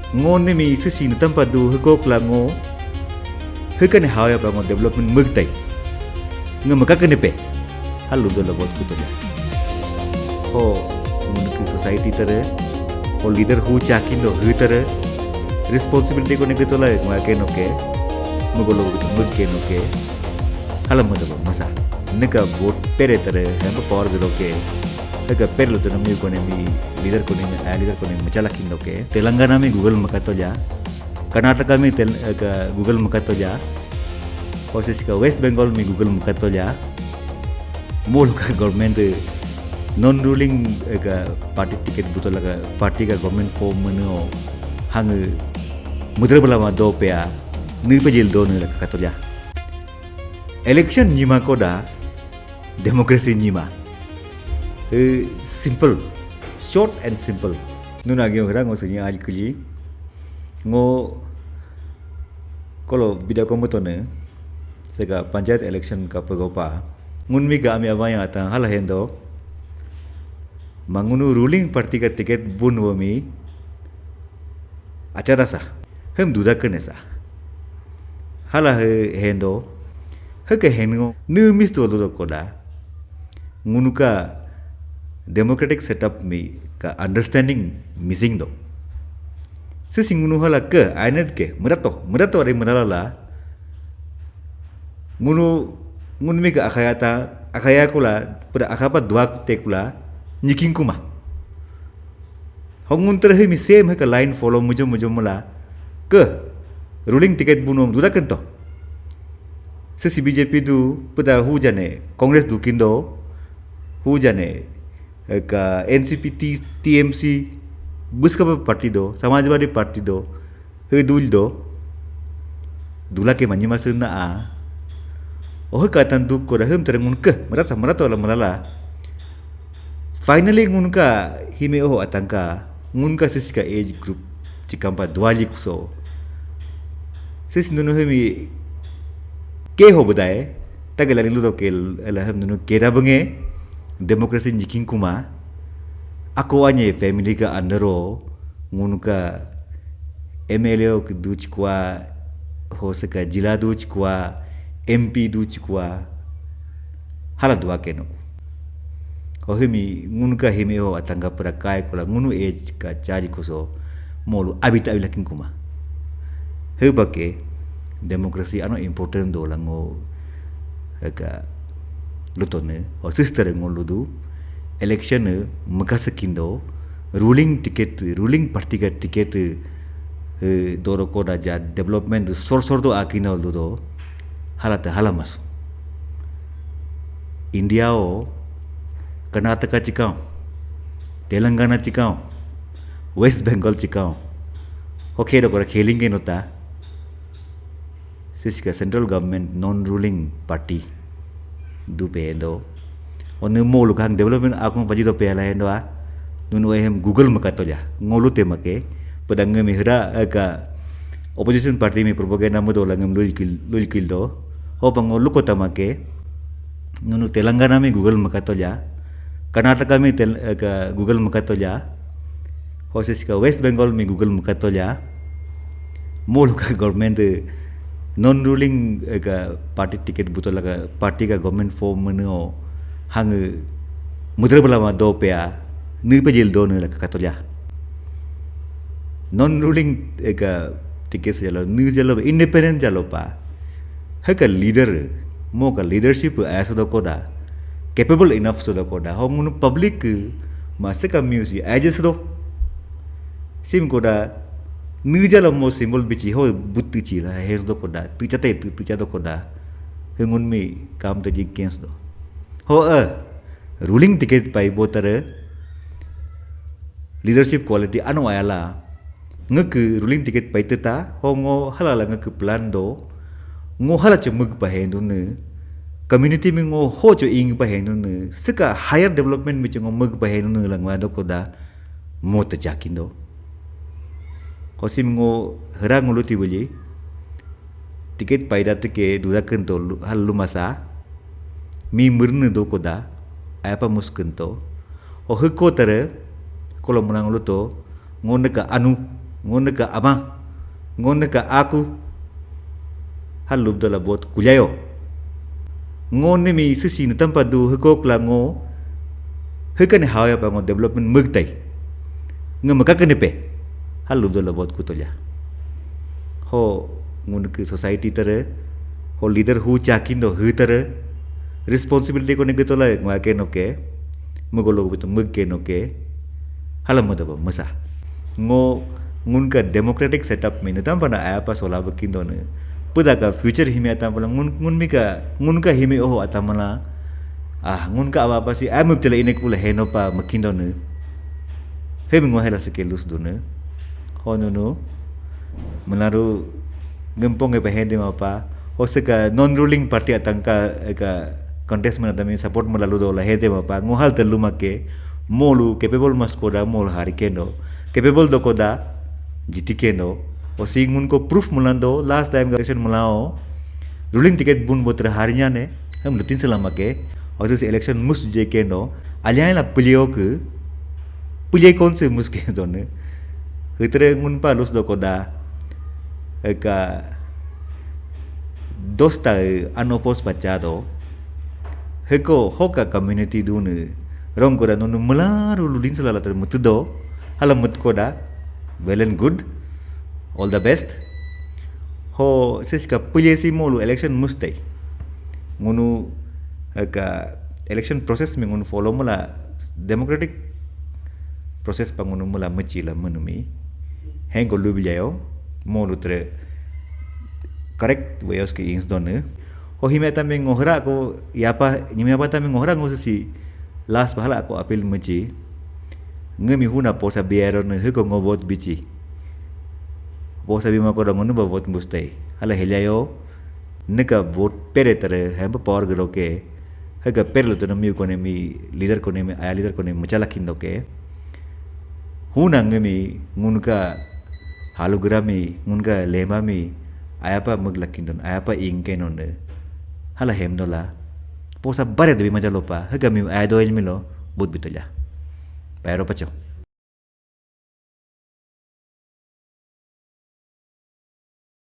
ngon mi sisi tempat du hukok la ngo hukane hawaya pa ngo development mugtai ngamaka kene pe halu do la bot kutoja ho unki society tare ho leader hu chakindo hu tare responsibility ko ne ketola ngwa ke no ke mugolo mug ke no ke halam mo masa neka vote pere tare hamba power do ke Aga perlu tu nami ko nami leader ko nami macala kindo ke Telangana में Google मकातो जा कर्नाटका में Google मकातो जा और इसका वेस्ट बंगाल में Google मकातो जा मोल का गवर्नमेंट नॉन रूलिंग का पार्टी टिकट बुतो लगा पार्टी का गवर्नमेंट फॉर्म मनो हंग मुद्रा बला मा दो पे आ नी पे जेल दो ने लगा तो जा इलेक्शन नीमा को दा डेमोक्रेसी नीमा simple, short and simple. Nuna gyo kira ngo senya aj kuli ngo kalau bida komo to ne sega panchayat election ka pagopa ngun mi ga mi avaya ata hala hendo mangunu ruling party ka ticket bun wo mi acara sa hem duda kene sa hala hendo ke hengo nu mis to do koda ngunu ka democratic setup me ka understanding missing do sesingunu hala ke ainet ke merato re menala ngunu me ka akaya kula pada akapa dua te kula nyiking kuma hongun terhe mi same ka line follow mujo mula ke ruling ticket bunom duda kento sesi BJP du pada hu jane congress du kindo hu jane का NCP TMC बुसका पार्टी दो समाजवादी पार्टी दो हे दूल दो दूला के मंजी मासुना आ ओह कातन दुख को रहम तरंग उनका मरा तो मराला फाइनली उनका ही में ओह आतंका उनका सिस का एज ग्रुप चिकम्पा दुआली कुसो सिस नुनु हमी के हो बदाए तगला निलु तो के अलहम नुनु केरा बंगे demokrasi nyiking kuma ako anye family ka andaro ngunka MLA ke duch kwa ho saka jila duch kwa MP duch kwa hala dua keno ho hemi ngunka hemi ho atanga pra kai kola ngunu age ka chari koso molu abita abilakin kuma hebake demokrasi ano important do lango ka lutone or sister ngoludu election makasakindo ruling party ka ticket doro ko ja development sor do akina ludo halata halamas India o Karnataka chikau Telangana chikau West Bengal chikau okay do kora khelinge nota siska central government non ruling party du pendo onu molu kang development akong pajido pela hendo a nunu ehem Google makato ja ngolu te make pedang mi hera ka opposition party mi propaganda mo do langam lul kil do ho pangolu ko tamake nunu Telangana mi Google makato ja Karnataka mi ka Google makato ja hosis ka West Bengal mi Google makato ja molu ka government non ruling का party ticket बुतो लगा पार्टी का government form मनो हंग मुद्रा बला मा दो पे आ नी पे जेल दो ने लगा कतोला नॉन रूलिंग का टिकट से जलो नी जलो इंडिपेंडेंट जलो पा है का लीडर मो का लीडरशिप ऐसा दो कोदा कैपेबल इनफ सो दो कोदा हम उन पब्लिक मासे का म्यूजिक एजेस दो सिम कोदा Nujala mo simbol bici ho buti ci la hes do koda tu cha do koda hengun mi kam te jikens do ho ruling ticket pai botare leadership quality anu ayala ngek ruling ticket pai teta ho ngo halala ngek plan do ngo hala chemug pa hendu ne community mi ngo ho cho ing pa hendu ne sika higher development mi ngo mug pa hendu ne langwa do koda mo te jakindo kosim ngo hera nguluti beli tiket paida teke duda kento hal lumasa mi murne do koda apa muskento o heko tare kolo menang luto ngonde ka anu ngon ka ama ngon ka aku hal lub dala bot kulyayo ngon mi sisi na tampa du hukok la ngo hukan hawaya pa ngo development mugtai nga makakane pe hal lub dala bot kutolya ho ngun ke society tare ho leader hu chakindo hu tare responsibility ko ne getola ngwa ke no ke mugolo betu mug ke no ke halam modaba masa ngo ngun ka democratic setup me netam pana apa sola bakindo ne puda ka future hime atam pala ngun ka hime oho atamala ngun ka apa si am tele inek pula heno pa makindo ne he ngo hela se kelus do ne hono no melaru ngempong e pahende mapa hoseka non ruling party atangka ka contest mana tami support melalu do la hede mapa ngohal telu make molu capable mas koda mol hari kendo capable do koda jiti kendo o singun ko proof mulando last time election mulao ruling ticket bun botra harinya ne ham lutin selama ke osis election mus je kendo alya la puliyo kon se mus ke zone hitre ngun pa lus do koda ka dosta anopos bachado heko hoka community dune rong koda nonu mularu lulin selala ter mutudo halam mut koda well and good all the best ho siska pulyesi molu election mustai ngunu ka election process me ngunu follow mula democratic process pa ngunu mula machila manumi hengo lubilayo molu tre correct wayos ke ins done ho himeta me ngohra ko yapa nyime apa ta me ngohra ngosi last bahala ko apil machi ngemi huna posa biero ne heko ngobot bichi posa bima ko ngonu babot mustai hala helayo neka vote pere tare hem power gro ke hega perlo to mi ko ne mi leader ko ne mi aya leader ko ne machala kindo ke huna ngemi ngunka halogrami ngunka lemami ayapa muglakindon ayapa ingkenon de hala hemdola posa bare de macalopa hega mi aya do milo bud bitola pero pacho